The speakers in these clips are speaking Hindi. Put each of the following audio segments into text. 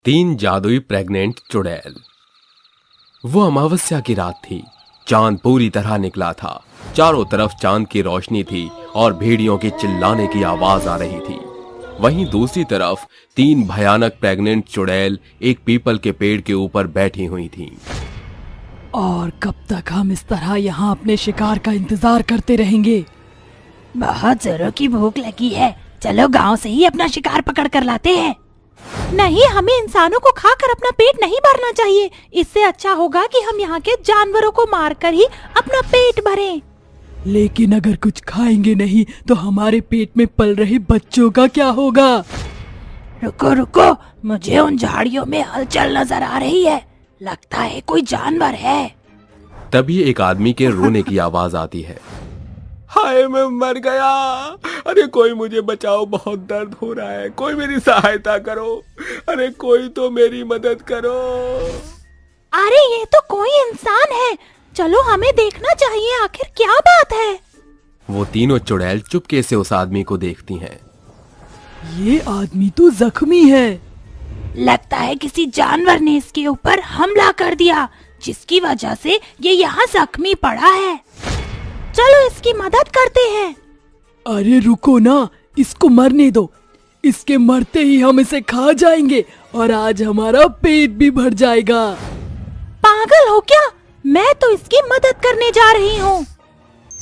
तीन जादुई प्रेग्नेंट चुड़ैल। वो अमावस्या की रात थी। चांद पूरी तरह निकला था। चारों तरफ चांद की रोशनी थी और भेड़ियों के चिल्लाने की आवाज आ रही थी। वहीं दूसरी तरफ तीन भयानक प्रेग्नेंट चुड़ैल एक पीपल के पेड़ के ऊपर बैठी हुई थीं। और कब तक हम इस तरह यहाँ अपने शिकार का इंतजार करते रहेंगे? बहुत जोरों की भूख लगी है, चलो गांव से ही अपना शिकार पकड़ कर लाते हैं। नहीं, हमें इंसानों को खाकर अपना पेट नहीं भरना चाहिए। इससे अच्छा होगा कि हम यहाँ के जानवरों को मारकर ही अपना पेट भरें। लेकिन अगर कुछ खाएंगे नहीं तो हमारे पेट में पल रहे बच्चों का क्या होगा? रुको रुको, मुझे उन झाड़ियों में हलचल नजर आ रही है। लगता है कोई जानवर है। तभी एक आदमी के रोने की आवाज आती है। हाय, मैं मर गया। अरे कोई मुझे बचाओ, बहुत दर्द हो रहा है। कोई मेरी सहायता करो। अरे कोई तो मेरी मदद करो। अरे ये तो कोई इंसान है, चलो हमें देखना चाहिए, आखिर क्या बात है। वो तीनों चुड़ैल चुपके से उस आदमी को देखती हैं। ये आदमी तो जख्मी है। लगता है किसी जानवर ने इसके ऊपर हमला कर दिया, जिसकी वजह से ये यहाँ जख्मी पड़ा है। चलो इसकी मदद करते हैं। अरे रुको ना, इसको मरने दो। इसके मरते ही हम इसे खा जाएंगे और आज हमारा पेट भी भर जाएगा। पागल हो क्या? मैं तो इसकी मदद करने जा रही हूँ।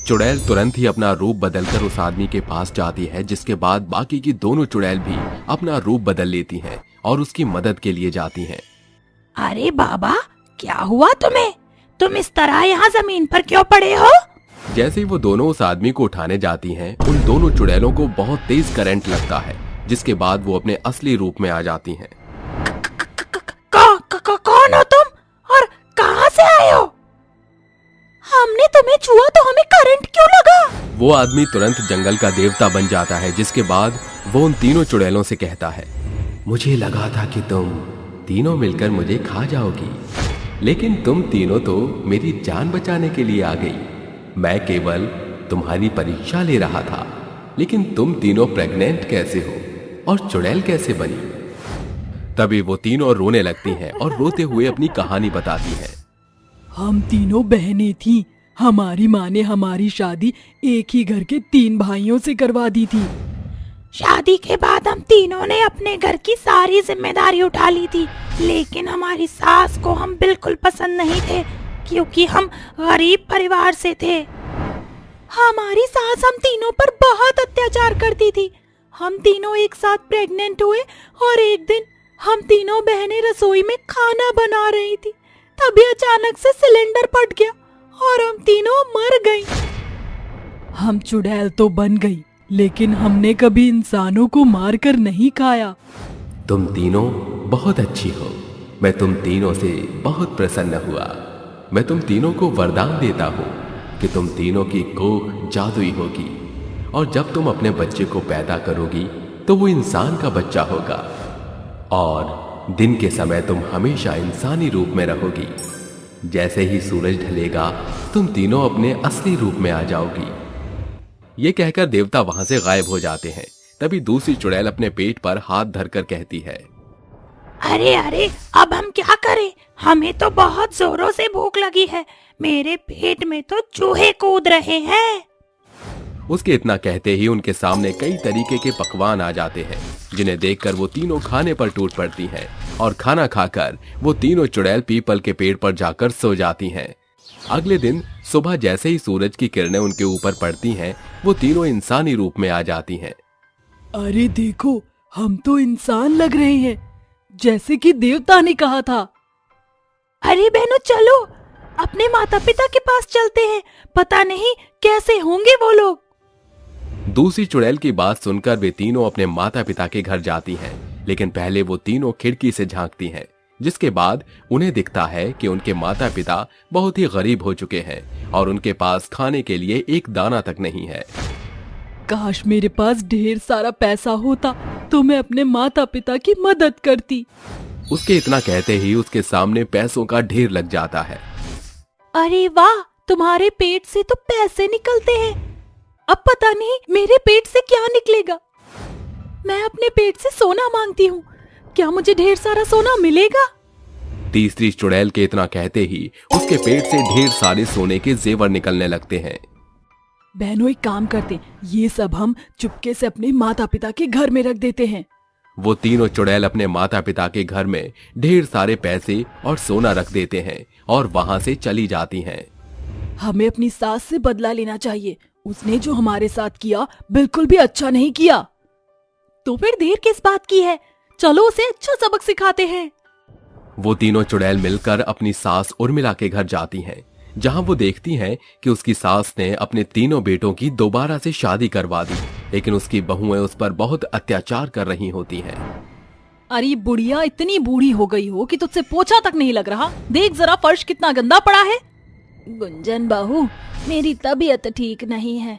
चुड़ैल तुरंत ही अपना रूप बदलकर उस आदमी के पास जाती है, जिसके बाद बाकी की दोनों चुड़ैल भी अपना रूप बदल लेती हैं और उसकी मदद के लिए जाती हैं। अरे बाबा, क्या हुआ तुम्हें? तुम इस तरह यहाँ जमीन पर क्यों पड़े हो? जैसे ही वो दोनों उस आदमी को उठाने जाती हैं, उन दोनों चुड़ैलों को बहुत तेज करंट लगता है, जिसके बाद वो अपने असली रूप में आ जाती हैं। कौन हो तुम और कहाँ से आए हो? हमने तुम्हें छुआ तो हमें करंट क्यों लगा? वो आदमी तुरंत जंगल का देवता बन जाता है, जिसके बाद वो उन तीनों चुड़ैलों से कहता है, मुझे लगा था कि तुम तीनों मिलकर मुझे खा जाओगी, लेकिन तुम तीनों तो मेरी जान बचाने के लिए आ गई। मैं केवल तुम्हारी परीक्षा ले रहा था, लेकिन तुम तीनों प्रेग्नेंट कैसे हो और चुड़ैल कैसे बनी? तभी वो तीनों रोने लगती हैं और रोते हुए अपनी कहानी बताती हैं। हम तीनों बहनें थीं। हमारी माँ ने हमारी शादी एक ही घर के तीन भाइयों से करवा दी थी। शादी के बाद हम तीनों ने अपने घर की सारी जिम्मेदारी उठा ली थी, लेकिन हमारी सास को हम बिल्कुल पसंद नहीं थे, क्योंकि हम गरीब परिवार से थे। हमारी सास हम तीनों पर बहुत अत्याचार करती थी। हम तीनों एक साथ प्रेग्नेंट हुए और एक दिन हम तीनों बहनें रसोई में खाना बना रही थी, तभी अचानक से सिलेंडर फट गया और हम तीनों मर गई। हम चुड़ैल तो बन गई, लेकिन हमने कभी इंसानों को मारकर नहीं खाया। तुम तीनों बहुत अच्छी हो। मैं तुम तीनों से बहुत प्रसन्न हुआ। मैं तुम तीनों को वरदान देता हूँ कि तुम तीनों की कोख जादुई होगी और जब तुम अपने बच्चे को पैदा करोगी तो वो इंसान का बच्चा होगा और दिन के समय तुम हमेशा इंसानी रूप में रहोगी। जैसे ही सूरज ढलेगा तुम तीनों अपने असली रूप में आ जाओगी। ये कहकर देवता वहां से गायब हो जाते हैं। तभी दूसरी चुड़ैल अपने पेट पर हाथ धरकर कहती है, अरे अरे, अब हम क्या करें? हमें तो बहुत जोरों से भूख लगी है। मेरे पेट में तो चूहे कूद रहे हैं। उसके इतना कहते ही उनके सामने कई तरीके के पकवान आ जाते हैं, जिन्हें देखकर वो तीनों खाने पर टूट पड़ती हैं और खाना खाकर वो तीनों चुड़ैल पीपल के पेड़ पर जाकर सो जाती हैं। अगले दिन सुबह जैसे ही सूरज की किरणें उनके ऊपर पड़ती हैं, वो तीनों इंसानी रूप में आ जाती हैं। अरे देखो, हम तो इंसान लग रहे हैं, जैसे कि देवता ने कहा था। अरे बहनों, चलो अपने माता पिता के पास चलते हैं, पता नहीं कैसे होंगे वो लोग। दूसरी चुड़ैल की बात सुनकर वे तीनों अपने माता पिता के घर जाती हैं, लेकिन पहले वो तीनों खिड़की से झांकती हैं, जिसके बाद उन्हें दिखता है कि उनके माता पिता बहुत ही गरीब हो चुके हैं और उनके पास खाने के लिए एक दाना तक नहीं है। काश मेरे पास ढेर सारा पैसा होता तो मैं अपने माता पिता की मदद करती। उसके इतना कहते ही उसके सामने पैसों का ढेर लग जाता है। अरे वाह, तुम्हारे पेट से तो पैसे निकलते हैं। अब पता नहीं मेरे पेट से क्या निकलेगा। मैं अपने पेट से सोना मांगती हूँ। क्या मुझे ढेर सारा सोना मिलेगा? तीसरी चुड़ैल के इतना कहते ही उसके पेट से ढेर सारे सोने के जेवर निकलने लगते हैं। बहनों, एक काम करते, ये सब हम चुपके से अपने माता पिता के घर में रख देते हैं। वो तीनों चुड़ैल अपने माता पिता के घर में ढेर सारे पैसे और सोना रख देते हैं और वहां से चली जाती हैं। हमें अपनी सास से बदला लेना चाहिए। उसने जो हमारे साथ किया बिल्कुल भी अच्छा नहीं किया। तो फिर देर किस बात की है, चलो उसे अच्छा सबक सिखाते हैं। वो तीनों चुड़ैल मिलकर अपनी सास उर्मिला के घर जाती हैं, जहां वो देखती हैं कि उसकी सास ने अपने तीनों बेटों की दोबारा से शादी करवा दी, लेकिन उसकी बहुएं उस पर बहुत अत्याचार कर रही होती हैं। अरे बुढ़िया, इतनी बूढ़ी हो गई हो कि तुझसे पोछा तक नहीं लग रहा। देख जरा फर्श कितना गंदा पड़ा है। गुंजन बहू, मेरी तबीयत ठीक नहीं है,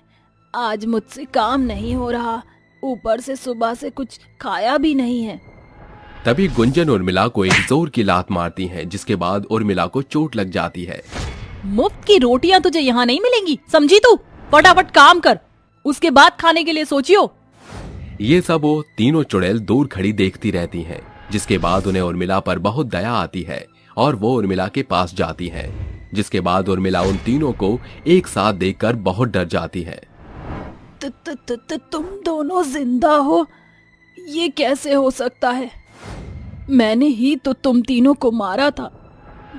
आज मुझसे काम नहीं हो रहा, ऊपर से सुबह से कुछ खाया भी नहीं है। तभी गुंजन उर्मिला को एक जोर की लात मारती है, जिसके बाद उर्मिला को चोट लग जाती है। मुफ्त की रोटियां तुझे यहाँ नहीं मिलेंगी, समझी तू? फटाफट काम कर, उसके बाद खाने के लिए सोचियो। ये सब वो तीनों चुड़ैल दूर खड़ी देखती रहती हैं, जिसके बाद उन्हें उर्मिला पर बहुत दया आती है और वो उर्मिला के पास जाती है, जिसके बाद उर्मिला उन तीनों को एक साथ देखकर बहुत डर जाती है। तुम दोनों जिंदा हो? ये कैसे हो सकता है? मैंने ही तो तुम तीनों को मारा था,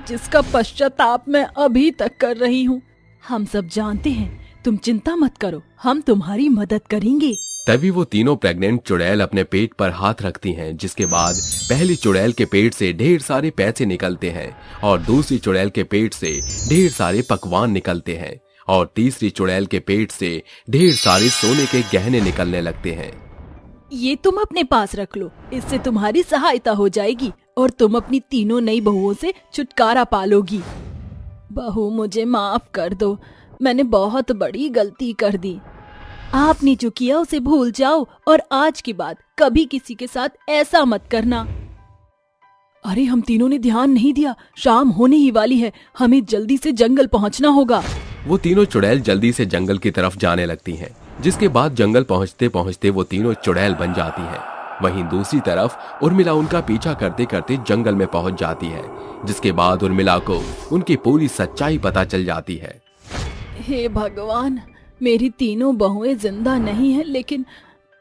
जिसका पश्चाताप मैं अभी तक कर रही हूँ। हम सब जानते हैं, तुम चिंता मत करो, हम तुम्हारी मदद करेंगे। तभी वो तीनों प्रेग्नेंट चुड़ैल अपने पेट पर हाथ रखती हैं, जिसके बाद पहली चुड़ैल के पेट से ढेर सारे पैसे निकलते हैं और दूसरी चुड़ैल के पेट से ढेर सारे पकवान निकलते हैं और तीसरी चुड़ैल के पेट से ढेर सारे सोने के गहने निकलने लगते हैं। ये तुम अपने पास रख लो, इससे तुम्हारी सहायता हो जाएगी और तुम अपनी तीनों नई बहुओं से छुटकारा पालोगी। बहू, मुझे माफ कर दो, मैंने बहुत बड़ी गलती कर दी। आपने जो किया उसे भूल जाओ और आज के बाद कभी किसी के साथ ऐसा मत करना। अरे हम तीनों ने ध्यान नहीं दिया, शाम होने ही वाली है, हमें जल्दी से जंगल पहुंचना होगा। वो तीनों चुड़ैल जल्दी से जंगल की तरफ जाने लगती हैं, जिसके बाद जंगल पहुंचते पहुंचते वो तीनों चुड़ैल बन जाती हैं। वहीं दूसरी तरफ उर्मिला उनका पीछा करते करते जंगल में पहुंच जाती है, जिसके बाद उर्मिला को उनकी पूरी सच्चाई पता चल जाती है। हे भगवान, मेरी तीनों बहुएं जिंदा नहीं हैं, लेकिन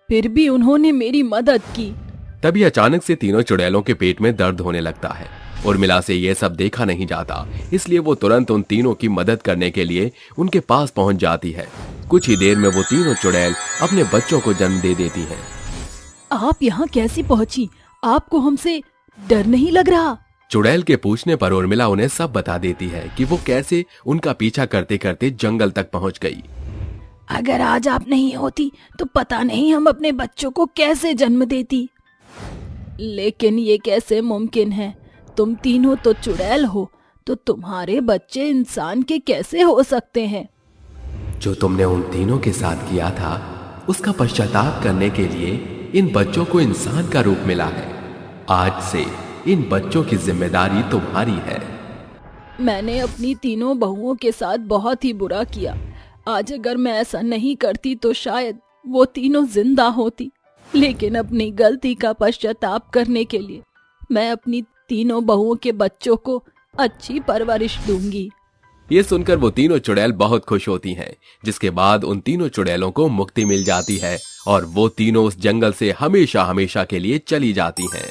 फिर भी उन्होंने मेरी मदद की। तभी अचानक से तीनों चुड़ैलों के पेट में दर्द होने लगता है। उर्मिला से ये सब देखा नहीं जाता, इसलिए वो तुरंत उन तीनों की मदद करने के लिए उनके पास पहुंच जाती है। कुछ ही देर में वो तीनों चुड़ैल अपने बच्चों को जन्म दे देती हैं। आप यहाँ कैसी पहुंची? आपको हमसे डर नहीं लग रहा? चुड़ैल के पूछने पर उर्मिला उन्हें सब बता देती है कि वो कैसे उनका पीछा करते करते जंगल तक पहुंच गई। अगर आज आप नहीं होती तो पता नहीं हम अपने बच्चों को कैसे जन्म देती। लेकिन ये कैसे मुमकिन है? तुम तीनों तो चुड़ैल हो, तो तुम्हारे बच्चे इंसान के कैसे हो सकते हैं? जो तुमने उन तीनों के साथ किया था, उसका पश्चाताप करने के लिए इन बच्चों को इंसान का रूप मिला है। आज से इन बच्चों की जिम्मेदारी तुम्हारी है। मैंने अपनी तीनों बहुओं के साथ बहुत ही बुरा किया। आज अगर मैं ऐसा नहीं करती तो शायद वो तीनों जिंदा होती, लेकिन अपनी गलती का पश्चाताप करने के लिए मैं अपनी तीनों बहुओं के बच्चों को अच्छी परवरिश दूंगी। ये सुनकर वो तीनों चुड़ैल बहुत खुश होती हैं, जिसके बाद उन तीनों चुड़ैलों को मुक्ति मिल जाती है और वो तीनों उस जंगल से हमेशा हमेशा के लिए चली जाती हैं।